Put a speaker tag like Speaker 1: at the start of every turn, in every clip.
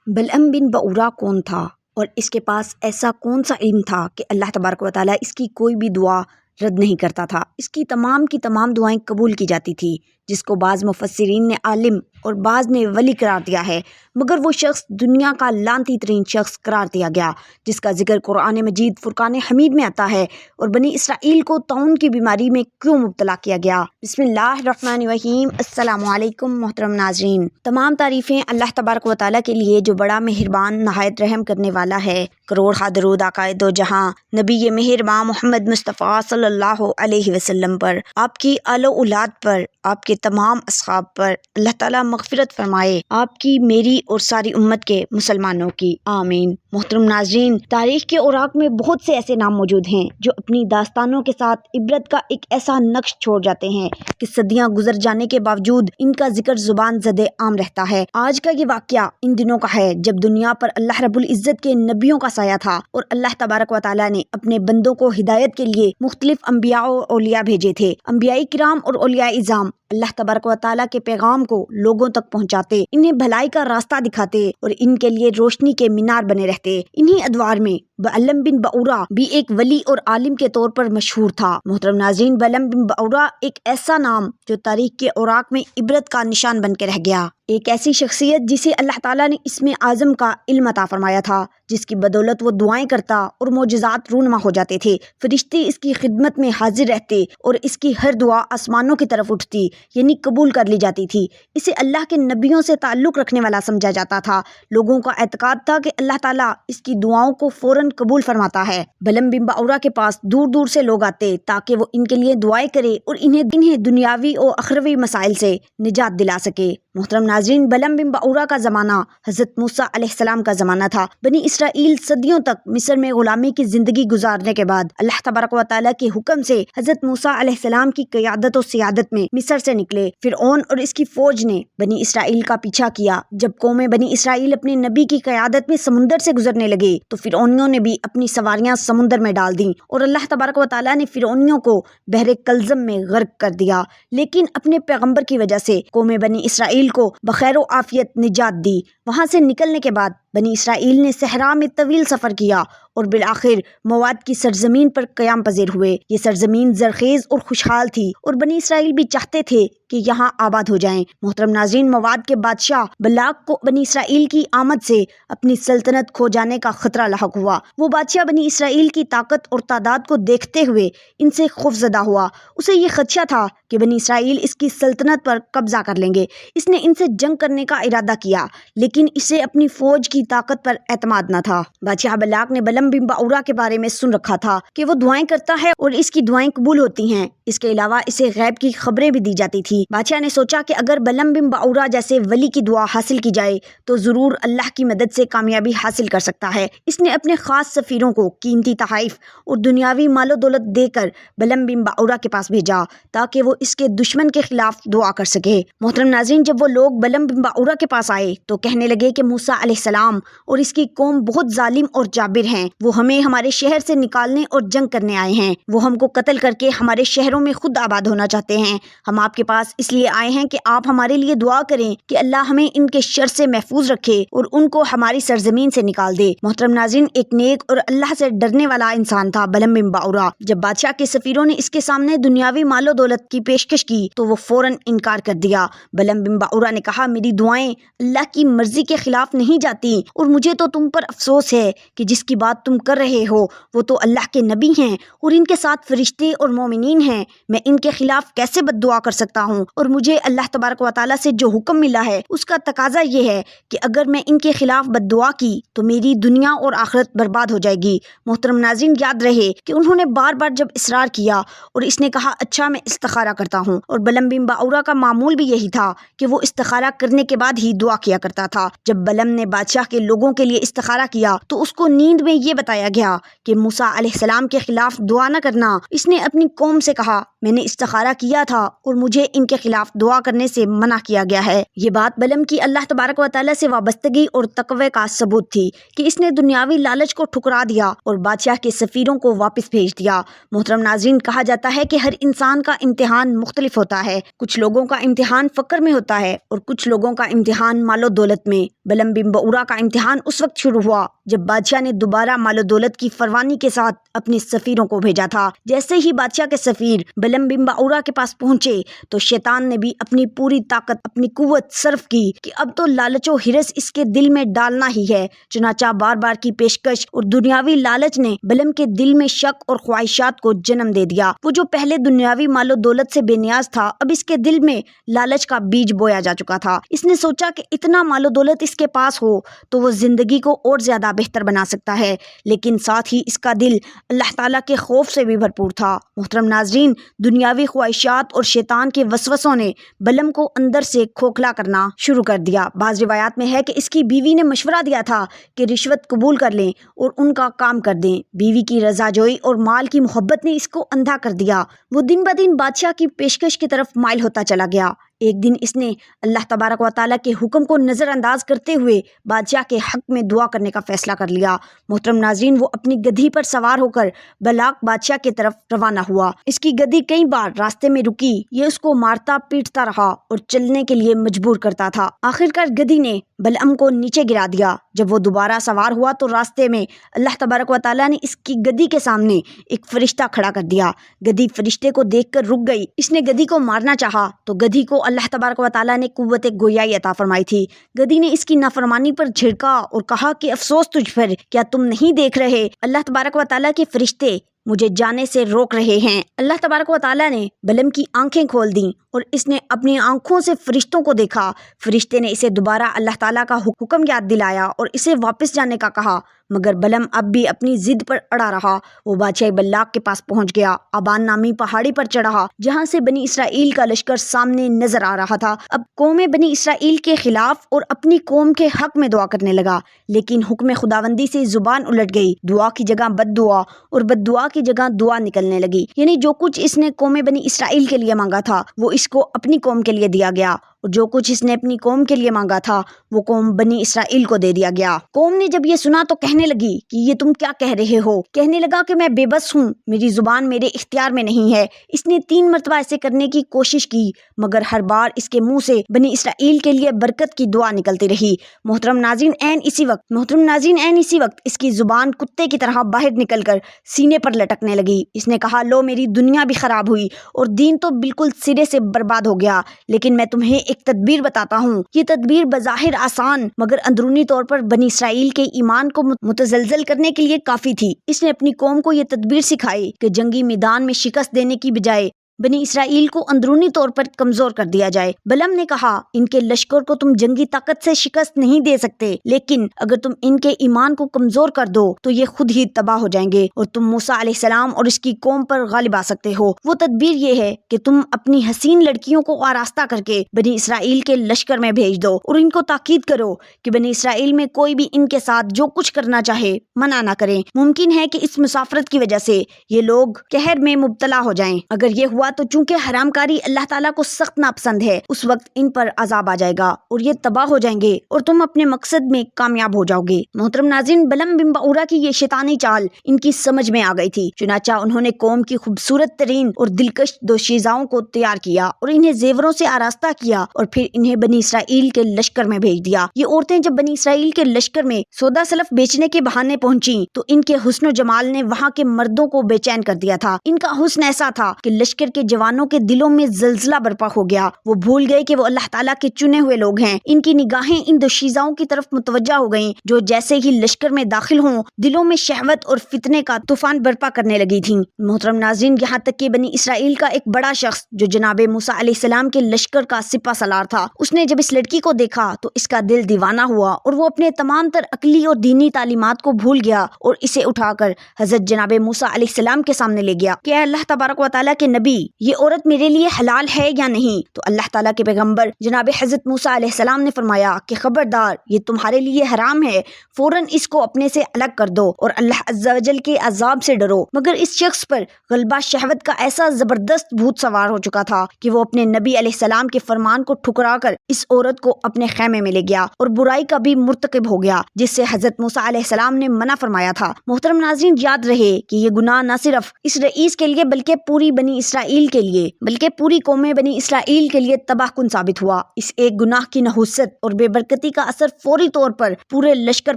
Speaker 1: بلعم بن بعورہ کون تھا اور اس کے پاس ایسا کون سا علم تھا کہ اللہ تبارک و تعالیٰ اس کی کوئی بھی دعا رد نہیں کرتا تھا؟ اس کی تمام دعائیں قبول کی جاتی تھی، جس کو بعض مفسرین نے عالم اور بعض نے ولی قرار دیا ہے، مگر وہ شخص دنیا کا لعنتی ترین شخص قرار دیا گیا، جس کا ذکر قرآن مجید فرقان حمید میں آتا ہے۔ اور بنی اسرائیل کو طاعون کی بیماری میں کیوں مبتلا کیا گیا؟ بسم اللہ الرحمن الرحیم۔ السلام علیکم محترم ناظرین، تمام تعریفیں اللہ تبارک و تعالیٰ کے لیے جو بڑا مہربان نہایت رحم کرنے والا ہے۔ کروڑ درود آقائے دو جہاں نبی مہربان محمد مصطفیٰ صلی اللہ علیہ وسلم پر، آپ کی آل و اولاد پر، آپ کے تمام اصحاب پر اللہ تعالیٰ مغفرت فرمائے، آپ کی، میری اور ساری امت کے مسلمانوں کی، آمین۔ محترم ناظرین، تاریخ کے اوراق میں بہت سے ایسے نام موجود ہیں جو اپنی داستانوں کے ساتھ عبرت کا ایک ایسا نقش چھوڑ جاتے ہیں کہ صدیاں گزر جانے کے باوجود ان کا ذکر زبان زدِ عام رہتا ہے۔ آج کا یہ واقعہ ان دنوں کا ہے جب دنیا پر اللہ رب العزت کے نبیوں کا سایہ تھا اور اللہ تبارک و تعالیٰ نے اپنے بندوں کو ہدایت کے لیے مختلف انبیاء اور اولیاء بھیجے تھے۔ انبیاء کرام اور اولیاء اعظام اللہ تبارک و تعالیٰ کے پیغام کو لوگوں تک پہنچاتے، انہیں بھلائی کا راستہ دکھاتے اور ان کے لیے روشنی کے مینار بنے رہتے۔ انہی ادوار میں بلعم بن بعورہ بھی ایک ولی اور عالم کے طور پر مشہور تھا۔ محترم ناظرین، بلعم بن بعورہ ایک ایسا نام جو تاریخ کے اوراق میں عبرت کا نشان بن کے رہ گیا، ایک ایسی شخصیت جسے اللہ تعالیٰ نے اسم اعظم کا علم عطا فرمایا تھا، جس کی بدولت وہ دعائیں کرتا اور معجزات رونما ہو جاتے تھے۔ فرشتے اس کی خدمت میں حاضر رہتے اور اس کی ہر دعا آسمانوں کی طرف اٹھتی، یعنی قبول کر لی جاتی تھی۔ اسے اللہ کے نبیوں سے تعلق رکھنے والا سمجھا جاتا تھا۔ لوگوں کا اعتقاد تھا کہ اللہ تعالیٰ اس کی دعاؤں کو فوراً قبول فرماتا ہے۔ بلعم بن بعورہ کے پاس دور دور سے لوگ آتے تاکہ وہ ان کے لیے دعائیں کرے اور انہیں دنیاوی اور اخروی مسائل سے نجات دلا سکے۔ محترم ناظرین، بلعم بن بعورہ کا زمانہ حضرت موسیٰ علیہ السلام کا زمانہ تھا۔ بنی اسرائیل صدیوں تک مصر میں غلامی کی زندگی گزارنے کے بعد اللہ تبارک و تعالیٰ کے حکم سے حضرت موسیٰ علیہ السلام کی قیادت و سیادت میں مصر سے نکلے۔ فرعون اور اس کی فوج نے بنی اسرائیل کا پیچھا کیا۔ جب قوم بنی اسرائیل اپنے نبی کی قیادت میں سمندر سے گزرنے لگے تو فرعونیوں نے بھی اپنی سواریاں سمندر میں ڈال دیں اور اللہ تبارک و تعالیٰ نے فرعونیوں کو بحر کلزم میں غرق کر دیا، لیکن اپنے پیغمبر کی وجہ سے قوم بنی اسرائیل کو بخیر و عافیت نجات دی۔ وہاں سے نکلنے کے بعد بنی اسرائیل نے صحرا میں طویل سفر کیا اور بالآخر مواد کی سرزمین پر قیام پذیر ہوئے۔ یہ سرزمین زرخیز اور خوشحال تھی اور بنی اسرائیل بھی چاہتے تھے کہ یہاں آباد ہو جائیں۔ محترم ناظرین، مواد کے بادشاہ بلاق کو بنی اسرائیل کی آمد سے اپنی سلطنت کھو جانے کا خطرہ لاحق ہوا۔ وہ بادشاہ بنی اسرائیل کی طاقت اور تعداد کو دیکھتے ہوئے ان سے خوفزدہ ہوا۔ اسے یہ خدشہ تھا کہ بنی اسرائیل اس کی سلطنت پر قبضہ کر لیں گے۔ اس نے ان سے جنگ کرنے کا ارادہ کیا، لیکن اسے اپنی فوج کی طاقت پر اعتماد نہ تھا۔ بادشاہ بلاق نے بلعم بن بعورہ کے بارے میں سن رکھا تھا کہ وہ دعائیں کرتا ہے اور اس کی دعائیں قبول ہوتی ہیں۔ اس کے علاوہ اسے غیب کی خبریں بھی دی جاتی تھی۔ بادشاہ نے سوچا کہ اگر بلعم بن بعورہ جیسے ولی کی دعا حاصل کی جائے تو ضرور اللہ کی مدد سے کامیابی حاصل کر سکتا ہے۔ اس نے اپنے خاص سفیروں کو قیمتی تحائف اور دنیاوی مال و دولت دے کر بلعم بن بعورہ کے پاس بھیجا تاکہ وہ اس کے دشمن کے خلاف دعا کر سکے۔ محترم ناظرین، جب وہ لوگ بلعم بن بعورہ کے پاس آئے تو کہنے لگے کہ موسیٰ علیہ السلام اور اس کی قوم بہت ظالم اور جابر ہیں۔ وہ ہمیں ہمارے شہر سے نکالنے اور جنگ کرنے آئے ہیں۔ وہ ہم کو قتل کر کے ہمارے شہروں میں خود آباد ہونا چاہتے ہیں۔ ہم آپ کے پاس اس لیے آئے ہیں کہ آپ ہمارے لیے دعا کریں کہ اللہ ہمیں ان کے شر سے محفوظ رکھے اور ان کو ہماری سرزمین سے نکال دے۔ محترم ناظرین، ایک نیک اور اللہ سے ڈرنے والا انسان تھا بلعم بن بعورہ۔ جب بادشاہ کے سفیروں نے اس کے سامنے دنیاوی مال و دولت کی پیشکش کی تو وہ فوراً انکار کر دیا۔ بلعم بن بعورہ نے کہا، میری دعائیں اللہ کی مرضی کے خلاف نہیں جاتی اور مجھے تو تم پر افسوس ہے کہ جس کی بات تم کر رہے ہو وہ تو اللہ کے نبی ہیں اور ان کے ساتھ فرشتے اور مومنین ہیں۔ میں ان کے خلاف کیسے بد دعا کر سکتا ہوں؟ اور مجھے اللہ تبارک و تعالیٰ سے جو حکم ملا ہے اس کا تقاضا یہ ہے کہ اگر میں ان کے خلاف بد دعا کی تو میری دنیا اور آخرت برباد ہو جائے گی۔ محترم ناظرین، یاد رہے کہ انہوں نے بار بار جب اصرار کیا اور اس نے کہا اچھا میں استخارہ کرتا ہوں، اور بلعم بن بعورہ کا معمول بھی یہی تھا کہ وہ استخارہ کرنے کے بعد ہی دعا کیا کرتا تھا۔ جب بلعم نے بادشاہ کے لوگوں کے لیے استخارہ کیا تو اس کو نیند میں یہ بتایا گیا کہ موسیٰ علیہ السلام کے خلاف دعا نہ کرنا۔ اس نے اپنی قوم سے کہا، میں نے استخارہ کیا تھا اور مجھے ان کے خلاف دعا کرنے سے منع کیا گیا ہے۔ یہ بات بلعم کی اللہ تبارک و تعالیٰ سے وابستگی اور تقوی کا ثبوت تھی کہ اس نے دنیاوی لالچ کو ٹھکرا دیا اور بادشاہ کے سفیروں کو واپس بھیج دیا۔ محترم ناظرین، کہا جاتا ہے کہ ہر انسان کا امتحان امتحان مختلف ہوتا ہے۔ کچھ لوگوں کا امتحان فقر میں ہوتا ہے اور کچھ لوگوں کا امتحان مال و دولت میں۔ بلم بن بعورہ کا امتحان اس وقت شروع ہوا جب بادشاہ نے دوبارہ مال و دولت کی فروانی کے ساتھ اپنے سفیروں کو بھیجا تھا۔ جیسے ہی بادشاہ کے سفیر بلم بن بعورہ کے پاس پہنچے تو شیطان نے بھی اپنی پوری طاقت، اپنی قوت صرف کی کہ اب تو لالچ و ہرس اس کے دل میں ڈالنا ہی ہے۔ چنانچہ بار بار کی پیشکش اور دنیاوی لالچ نے بلم کے دل میں شک اور خواہشات کو جنم دے دیا۔ وہ جو پہلے دنیاوی مال و دولت سے بے نیاز تھا، اب اس کے دل میں لالچ کا بیج بویا جا چکا تھا۔ اس نے سوچا کہ اتنا مال و دولت اس کے پاس ہو تو وہ زندگی کو اور زیادہ بہتر بنا سکتا ہے، لیکن ساتھ ہی اس کا دل اللہ تعالیٰ کے خوف سے بھی بھرپور تھا۔ محترم ناظرین، دنیاوی خواہشات اور شیطان کے وسوسوں نے بلم کو اندر سے کھوکھلا کرنا شروع کر دیا۔ بعض روایات میں ہے کہ اس کی بیوی نے مشورہ دیا تھا کہ رشوت قبول کر لیں اور ان کا کام کر دیں۔ بیوی کی رضا جوئی اور مال کی محبت نے اس کو اندھا کر دیا۔ وہ دن بدن بادشاہ کی پیشکش کی طرف مائل ہوتا چلا گیا۔ ایک دن اس نے اللہ تبارک و تعالیٰ کے حکم کو نظر انداز کرتے ہوئے بادشاہ کے حق میں دعا کرنے کا فیصلہ کر لیا۔ محترم ناظرین، وہ اپنی گدھی پر سوار ہو کر بلاق بادشاہ کی طرف روانہ ہوا۔ اس کی گدھی کئی بار راستے میں رکی، یہ اس کو مارتا پیٹتا رہا اور چلنے کے لیے مجبور کرتا تھا۔ آخرکار گدھی نے بلعم کو نیچے گرا دیا۔ جب وہ دوبارہ سوار ہوا تو راستے میں اللہ تبارک و تعالیٰ نے اس کی گدھی کے سامنے ایک فرشتہ کھڑا کر دیا۔ گدھی فرشتے کو دیکھ کر رک گئی۔ اس نے گدھی کو مارنا چاہا تو گدھی کو اللہ تبارک و تعالیٰ نے قوت گویائی عطا فرمائی تھی۔ گدھی نے اس کی نافرمانی پر جھڑکا اور کہا کہ افسوس تجھ پر، کیا تم نہیں دیکھ رہے اللہ تبارک و تعالیٰ کے فرشتے مجھے جانے سے روک رہے ہیں۔ اللہ تبارک و تعالیٰ نے بلم کی آنکھیں کھول دیں اور اس نے اپنی آنکھوں سے فرشتوں کو دیکھا۔ فرشتے نے اسے دوبارہ اللہ تعالیٰ کا حکم یاد دلایا اور اسے واپس جانے کا کہا، مگر بلم اب بھی اپنی ضد پر اڑا رہا۔ وہ بادشاہ بلاق کے پاس پہنچ گیا، آبان نامی پہاڑی پر چڑھا جہاں سے بنی اسرائیل کا لشکر سامنے نظر آ رہا تھا۔ اب قوم بنی اسرائیل کے خلاف اور اپنی قوم کے حق میں دعا کرنے لگا، لیکن حکم خداوندی سے زبان الٹ گئی۔ دعا کی جگہ بد دعا اور بد دعا کی جگہ دعا نکلنے لگی، یعنی جو کچھ اس نے قوم بنی اسرائیل کے لیے مانگا تھا وہ اس کو اپنی قوم کے لیے دیا گیا، اور جو کچھ اس نے اپنی قوم کے لیے مانگا تھا وہ قوم بنی اسرائیل کو دے دیا گیا۔ قوم نے جب یہ سنا تو کہنے لگی کہ یہ تم کیا کہہ رہے ہو؟ کہنے لگا کہ میں بے بس ہوں، میری زبان میرے اختیار میں نہیں ہے۔ اس نے 3 مرتبہ ایسے کرنے کی کوشش کی، مگر ہر بار اس کے منہ سے بنی اسرائیل کے لیے برکت کی دعا نکلتی رہی۔ محترم ناظرین، عین اسی وقت اس کی زبان کتے کی طرح باہر نکل کر سینے پر لٹکنے لگی۔ اس نے کہا، لو میری دنیا بھی خراب ہوئی اور دین تو بالکل سرے سے برباد ہو گیا، لیکن میں تمہیں ایک تدبیر بتاتا ہوں۔ یہ تدبیر بظاہر آسان مگر اندرونی طور پر بنی اسرائیل کے ایمان کو متزلزل کرنے کے لیے کافی تھی۔ اس نے اپنی قوم کو یہ تدبیر سکھائی کہ جنگی میدان میں شکست دینے کی بجائے بنی اسرائیل کو اندرونی طور پر کمزور کر دیا جائے۔ بلم نے کہا، ان کے لشکر کو تم جنگی طاقت سے شکست نہیں دے سکتے، لیکن اگر تم ان کے ایمان کو کمزور کر دو تو یہ خود ہی تباہ ہو جائیں گے اور تم موسیٰ علیہ السلام اور اس کی قوم پر غالب آ سکتے ہو۔ وہ تدبیر یہ ہے کہ تم اپنی حسین لڑکیوں کو آراستہ کر کے بنی اسرائیل کے لشکر میں بھیج دو اور ان کو تاکید کرو کہ بنی اسرائیل میں کوئی بھی ان کے ساتھ جو کچھ کرنا چاہے منع نہ کریں۔ ممکن ہے کہ اس مسافرت کی وجہ سے یہ لوگ قہر میں مبتلا ہو جائیں۔ اگر یہ ہوا تو چونکہ حرام کاری اللہ تعالیٰ کو سخت ناپسند ہے، اس وقت ان پر عذاب آ جائے گا اور یہ تباہ ہو جائیں گے اور تم اپنے مقصد میں کامیاب ہو جاؤ گے۔ محترم ناظرین، بلم بن بعورہ کی یہ شیطانی چال ان کی سمجھ میں آ گئی تھی، چنانچہ انہوں نے قوم کی خوبصورت ترین اور دلکش دوشیزاؤں کو تیار کیا اور انہیں زیوروں سے آراستہ کیا اور پھر انہیں بنی اسرائیل کے لشکر میں بھیج دیا۔ یہ عورتیں جب بنی اسرائیل کے لشکر میں سودا سلف بیچنے کے بہانے پہنچیں تو ان کے حسن و جمال نے وہاں کے مردوں کو بے چین کر دیا تھا۔ ان کا حسن ایسا تھا کہ لشکر کے جوانوں کے دلوں میں زلزلہ برپا ہو گیا۔ وہ بھول گئے کہ وہ اللہ تعالیٰ کے چنے ہوئے لوگ ہیں۔ ان کی نگاہیں ان دوشیزاؤں کی طرف متوجہ ہو گئیں جو جیسے ہی لشکر میں داخل ہوں دلوں میں شہوت اور فتنے کا طوفان برپا کرنے لگی تھیں۔ محترم ناظرین، یہاں تک کہ بنی اسرائیل کا ایک بڑا شخص جو جناب موسیٰ علیہ السلام کے لشکر کا سپہ سالار تھا، اس نے جب اس لڑکی کو دیکھا تو اس کا دل دیوانہ ہوا اور وہ اپنے تمام تر عقلی اور دینی تعلیمات کو بھول گیا اور اسے اٹھا کر حضرت جناب موسیٰ علیہ السلام کے سامنے لے گیا کہ اے اللہ تبارک و تعالیٰ کے نبی، یہ عورت میرے لیے حلال ہے یا نہیں؟ تو اللہ تعالیٰ کے پیغمبر جناب حضرت موسیٰ علیہ السلام نے فرمایا کہ خبردار، یہ تمہارے لیے حرام ہے، فوراً اس کو اپنے سے الگ کر دو اور اللہ عز و جل کے عذاب سے ڈرو۔ مگر اس شخص پر غلبہ شہوت کا ایسا زبردست بھوت سوار ہو چکا تھا کہ وہ اپنے نبی علیہ السلام کے فرمان کو ٹھکرا کر اس عورت کو اپنے خیمے میں لے گیا اور برائی کا بھی مرتکب ہو گیا جس سے حضرت موسیٰ علیہ السلام نے منع فرمایا تھا۔ محترم ناظرین، یاد رہے کہ یہ گناہ نہ صرف اس رئیس کے لیے بلکہ پوری بنی اسرائیل اسرائیل کے لیے بلکہ پوری قوم بنی اسرائیل کے لیے تباہ کن ثابت ہوا۔ اس ایک گناہ کی نحوست اور بے برکتی کا اثر فوری طور پر پورے لشکر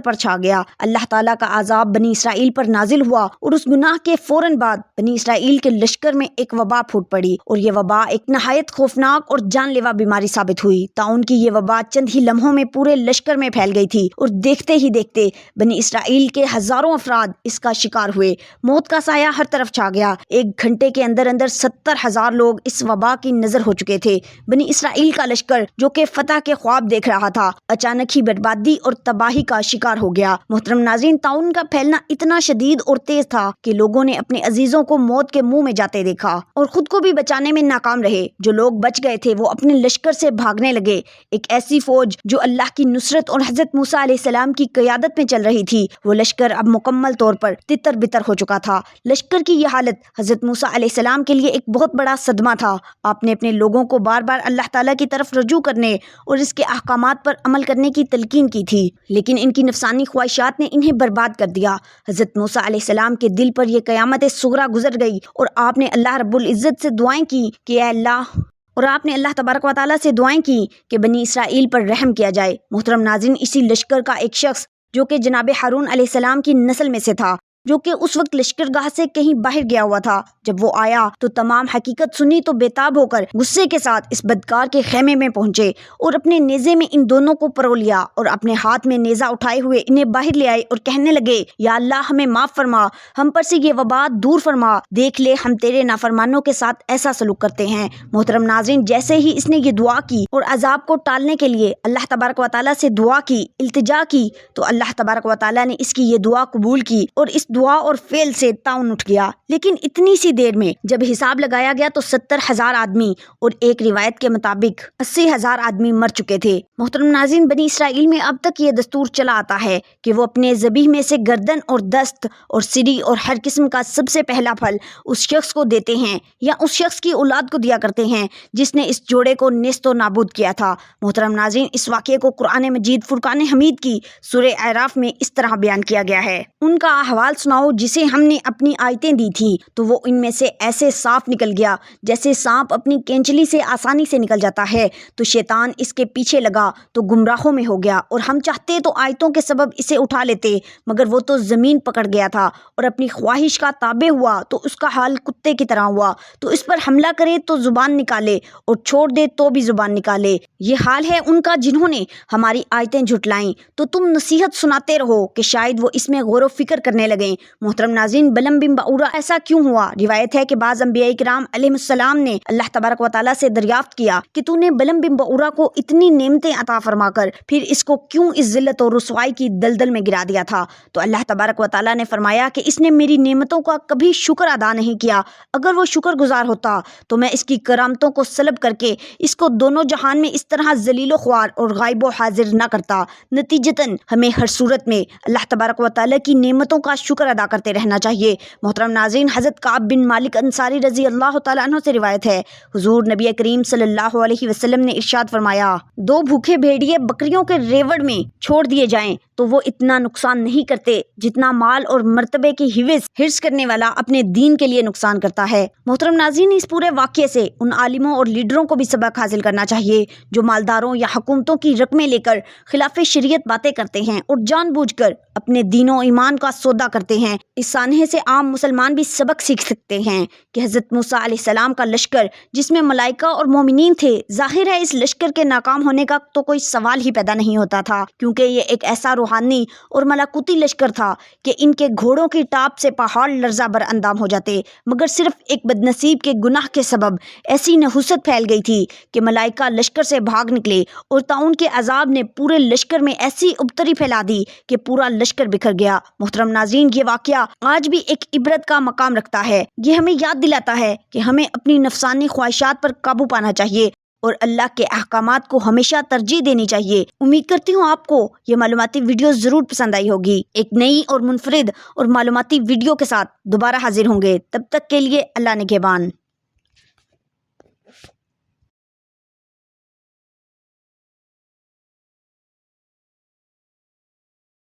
Speaker 1: پر چھا گیا۔ اللہ تعالیٰ کا عذاب بنی اسرائیل پر نازل ہوا اور اس گناہ کے فوراً بعد بنی اسرائیل کے لشکر میں ایک وبا پھوٹ پڑی، اور یہ وبا ایک نہایت خوفناک اور جان لیوا بیماری ثابت ہوئی۔ طاعون کی یہ وبا چند ہی لمحوں میں پورے لشکر میں پھیل گئی تھی، اور دیکھتے ہی دیکھتے بنی اسرائیل کے ہزاروں افراد اس کا شکار ہوئے۔ موت کا سایہ ہر طرف چھا گیا۔ ایک گھنٹے کے اندر 70,000 لوگ اس وبا کی نظر ہو چکے تھے۔ بنی اسرائیل کا لشکر جو کہ فتح کے خواب دیکھ رہا تھا، اچانک ہی بربادی اور تباہی کا شکار ہو گیا۔ محترم ناظرین، طاعون کا پھیلنا اتنا شدید اور تیز تھا کہ لوگوں نے اپنے عزیزوں کو موت کے منہ میں جاتے دیکھا اور خود کو بھی بچانے میں ناکام رہے۔ جو لوگ بچ گئے تھے وہ اپنے لشکر سے بھاگنے لگے۔ ایک ایسی فوج جو اللہ کی نصرت اور حضرت موسیٰ علیہ السلام کی قیادت میں چل رہی تھی، وہ لشکر اب مکمل طور پر تتر بتر ہو چکا تھا۔ لشکر کی یہ حالت حضرت موسیٰ علیہ السلام کے لیے ایک بہت بڑا صدمہ تھا۔ آپ نے اپنے لوگوں کو بار بار اللہ تعالیٰ کی طرف رجوع کرنے اور اس کے احکامات پر عمل کرنے کی تلقین کی تھی، لیکن ان کی نفسانی خواہشات نے انہیں برباد کر دیا۔ حضرت موسیٰ علیہ السلام کے دل پر یہ قیامت صغریٰ گزر گئی، اور آپ نے اللہ رب العزت سے دعائیں کی کہ اے اللہ، اور آپ نے اللہ تبارک و تعالیٰ سے دعائیں کی کہ بنی اسرائیل پر رحم کیا جائے۔ محترم ناظرین، اسی لشکر کا ایک شخص جو کہ جناب ہارون علیہ السلام کی نسل میں سے تھا، جو کہ اس وقت لشکرگاہ سے کہیں باہر گیا ہوا تھا، جب وہ آیا تو تمام حقیقت سنی تو بےتاب ہو کر غصے کے ساتھ اس بدکار کے خیمے میں پہنچے اور اپنے نیزے میں ان دونوں کو پرو لیا، اور اپنے ہاتھ میں نیزہ اٹھائے ہوئے انہیں باہر لے آئے اور کہنے لگے، یا اللہ، ہمیں معاف فرما، ہم پر سے یہ وبا دور فرما، دیکھ لے ہم تیرے نافرمانوں کے ساتھ ایسا سلوک کرتے ہیں۔ محترم ناظرین، جیسے ہی اس نے یہ دعا کی اور عذاب کو ٹالنے کے لیے اللہ تبارک و تعالیٰ سے دعا کی، التجا کی، تو اللہ تبارک و تعالیٰ نے اس کی یہ دعا قبول کی اور اس دعا اور فعل سے طاعون اٹھ گیا۔ لیکن اتنی سی دیر میں جب حساب لگایا گیا تو 70,000 آدمی اور ایک روایت کے مطابق 80,000 آدمی مر چکے تھے۔ محترم ناظرین، بنی اسرائیل میں اب تک یہ دستور چلا آتا ہے کہ وہ اپنے ذبیح میں سے گردن اور دست اور سری اور ہر قسم کا سب سے پہلا پھل اس شخص کو دیتے ہیں یا اس شخص کی اولاد کو دیا کرتے ہیں جس نے اس جوڑے کو نیست و نابود کیا تھا۔ محترم ناظرین، اس واقعے کو قرآن مجید فرقان حمید کی سورہ اعراف میں اس طرح بیان کیا گیا ہے، ان کا احوال سناؤ جسے ہم نے اپنی آیتیں دی تھیں تو وہ ان میں سے ایسے صاف نکل گیا جیسے سانپ اپنی کینچلی سے آسانی سے نکل جاتا ہے، تو شیطان اس کے پیچھے لگا تو گمراہوں میں ہو گیا، اور ہم چاہتے تو آیتوں کے سبب اسے اٹھا لیتے، مگر وہ تو زمین پکڑ گیا تھا اور اپنی خواہش کا تابع ہوا تو اس کا حال کتے کی طرح ہوا، تو اس پر حملہ کرے تو زبان نکالے اور چھوڑ دے تو بھی زبان نکالے۔ یہ حال ہے ان کا جنہوں نے ہماری آیتیں جھٹلائیں، تو تم نصیحت سناتے رہو کہ شاید وہ اس میں غور و فکر کرنے لگیں۔ محترم ناظرین، بلعم بن بعورہ ایسا کیوں ہوا؟ روایت ہے کہ بعض انبیاء کرام علیہ السلام نے اللہ تبارک و تعالیٰ سے دریافت کیا کہ تو نے بلعم بن بعورہ کو اتنی نعمتیں عطا فرما کر پھر اس کو کیوں اس ذلت اور رسوائی کی دلدل میں گرا دیا تھا؟ تو اللہ تبارک و تعالیٰ نے فرمایا کہ اس نے میری نعمتوں کا کبھی شکر ادا نہیں کیا، اگر وہ شکر گزار ہوتا تو میں اس کی کرامتوں کو سلب کر کے اس کو دونوں جہان میں اس طرح ذلیل و خوار اور غائب و حاضر نہ کرتا۔ نتیجتاً ہمیں ہر صورت میں اللہ تبارک و تعالیٰ کی نعمتوں کا شکر ادا کرتے رہنا چاہیے۔ محترم ناظرین، حضرت کعب بن مالک انصاری رضی اللہ تعالیٰ عنہ سے روایت ہے، حضور نبی کریم صلی اللہ علیہ وسلم نے ارشاد فرمایا، 2 بھوکے بھیڑیے بکریوں کے ریوڑ میں چھوڑ دیے جائیں تو وہ اتنا نقصان نہیں کرتے جتنا مال اور مرتبے کی حرص کرنے والا اپنے دین کے لیے نقصان کرتا ہے۔ محترم ناظرین، اس پورے واقعے سے ان عالموں اور لیڈروں کو بھی سبق حاصل کرنا چاہیے جو مالداروں یا حکومتوں کی رقمیں لے کر خلاف شریعت باتیں کرتے ہیں اور جان بوجھ کر اپنے دین و ایمان کا سودا کرتے ہیں۔ اس سانحے سے عام مسلمان بھی سبق سیکھ سکتے ہیں کہ حضرت موسیٰ علیہ السلام کا لشکر جس میں ملائکہ اور مومنین تھے، ظاہر ہے اس لشکر کے ناکام ہونے کا تو کوئی سوال ہی پیدا نہیں ہوتا تھا، کیونکہ یہ ایک ایسا روحانی اور ملکوتی لشکر تھا کہ ان کے گھوڑوں کی ٹاپ سے پہاڑ لرزہ بر اندام ہو جاتے، مگر صرف ایک بدنصیب کے گناہ کے سبب ایسی نحوست پھیل گئی تھی کہ ملائکہ لشکر سے بھاگ نکلے اور طاعون کے عذاب نے پورے لشکر میں ایسی ابتری پھیلا دی کہ پورا لشکر بکھر گیا۔ محترم ناظرین، یہ واقعہ آج بھی ایک عبرت کا مقام رکھتا ہے۔ یہ ہمیں یاد دلاتا ہے کہ ہمیں اپنی نفسانی خواہشات پر قابو پانا چاہیے اور اللہ کے احکامات کو ہمیشہ ترجیح دینی چاہیے۔ امید کرتی ہوں آپ کو یہ معلوماتی ویڈیو ضرور پسند آئی ہوگی۔ ایک نئی اور منفرد اور معلوماتی ویڈیو کے ساتھ دوبارہ حاضر ہوں گے، تب تک کے لیے اللہ نگہبان۔